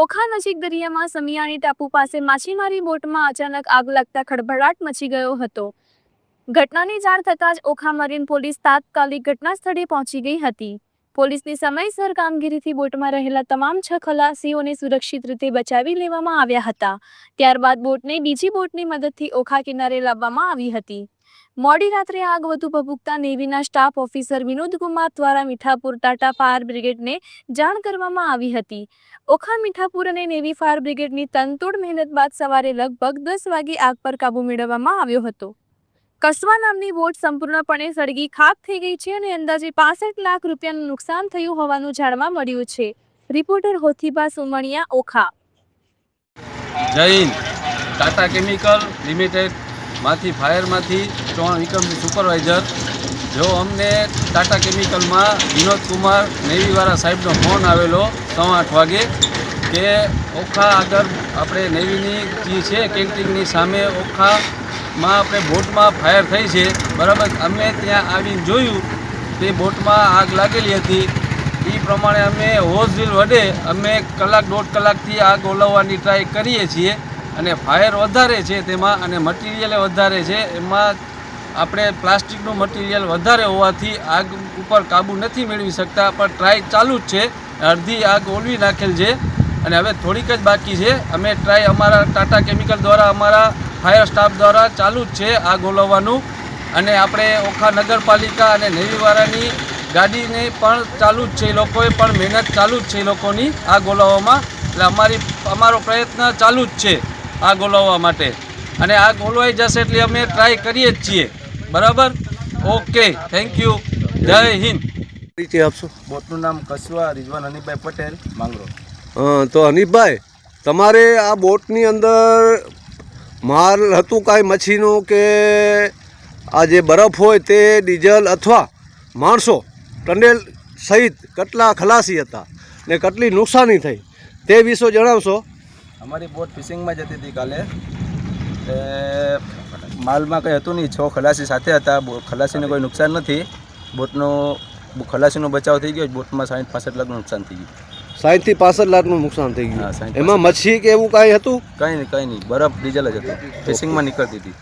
ઓખા નજીક દરિયામાં સમિયાણી ટાપુ પાસે માછીમારી બોટમાં અચાનક આગ લાગતા ખળભળાટ મચી ગયો હતો। ઘટનાની જાણ થતાં જ ઓખા મરીન પોલીસ તાત્કાલિક ઘટના સ્થળે પહોંચી ગઈ હતી। પોલીસની સમયસર કામગીરીથી બોટમાં રહેલા તમામ 6 ખલાસીઓને સુરક્ષિત રીતે બચાવી લેવામાં આવ્યા હતા। ત્યારબાદ બોટને બીજી બોટની મદદથી ઓખા કિનારે લાવવામાં આવી હતી। મોડી રાત્રે આગ વધુ ભભૂકતા નેવીના સ્ટાફ ઓફિસર વિનોદ કુમાર દ્વારા મીઠાપુર ટાટા ફાયર બ્રિગેડને જાણ કરવામાં આવી હતી। ઓખા મીઠાપુર અને નેવી ફાયર બ્રિગેડની તનતોડ મહેનત બાદ સવારે લગભગ 10 વાગે આગ પર કાબૂ મેળવવામાં આવ્યો હતો। કસવા નામની બોટ સંપૂર્ણપણે સળગી ખાક થઈ ગઈ છે અને અંદાજે 65 લાખ રૂપિયાનું નુકસાન થયું હોવાનું જાણવા મળ્યું છે। રિપોર્ટર હોથીબા સુમણિયા, ઓખા। જય હિન્દ। ટાટા કેમિકલ લિમિટેડ માંથી ફાયરમાંથી 3 વિક્રમજી સુપરવાઇઝર જો અમને ટાટા કેમિકલમાં વિનોદ કુમાર નેવીવાળા સાહેબનો ફોન આવેલો 8:15 વાગે કે ઓખા આગળ આપણે નેવીની જે છે કેન્ટીનની સામે ઓખામાં આપણે બોટમાં ફાયર થઈ છે, બરાબર। અમે ત્યાં આવીને જોયું તે બોટમાં આગ લાગેલી હતી। એ પ્રમાણે અમે હોઝ વ્હીલ વડે અમે કલાક 1.5 કલાકથી આગ ઓલવવાની ટ્રાય કરીએ છીએ અને ફાયર વધારે છે તેમાં અને મટીરિયલ વધારે છે। એમાં આપણે પ્લાસ્ટિકનું મટીરિયલ વધારે હોવાથી આગ ઉપર કાબૂ નથી મેળવી શકતા, પણ ટ્રાય ચાલુ જ છે। અડધી આગ ઓલવી નાખેલ છે અને હવે થોડીક જ બાકી છે। અમે ટ્રાય અમારા ટાટા કેમિકલ દ્વારા અમારા ફાયર સ્ટાફ દ્વારા ચાલુ જ છે આગ ઓલવવાનું અને આપણે ઓખા નગરપાલિકા અને નેવીવાળાની ગાડીને પણ ચાલુ જ છે, એ લોકોએ પણ મહેનત ચાલુ જ છે એ લોકોની આગ ઓલવવામાં। એટલે અમારો પ્રયત્ન ચાલુ જ છે આગ ઓલવવા માટે અને આગ ઓલવાઈ જશે એટલે અમે ટ્રાય કરીએ જ છીએ, બરાબર। ઓકે, થેન્ક યુ, જય હિન્દ। પરિચય આપશો? બોટનું નામ કસવા રિઝવાન હનીફભાઈ પટેલ, માંગરોળ। તો હનીફભાઈ, તમારે આ બોટની અંદર માલ હતું કાંઈ મચ્છીનું કે આ જે બરફ હોય તે ડીઝલ અથવા માણસો ટંડેલ સહિત કેટલા ખલાસી હતા ને કેટલી નુકસાની થઈ તે વિશે જણાવશો? અમારી બોટ ફિશિંગમાં જતી હતી કાલે, માલમાં કંઈ હતું નહીં। 6 ખલાસી સાથે હતા। ખલાસીને કોઈ નુકસાન નથી। ખલાસીનો બચાવ થઈ ગયો। બોટમાં 60-65 લાખનું નુકસાન થઈ ગયું। 60 થી 65 લાખનું નુકસાન થઈ હા, ગયું। 60. એમાં મચ્છી કે એવું કાંઈ હતું? કંઈ નહીં, બરફ ડીઝલ જ હતું, ફિશિંગમાં નીકળતી હતી।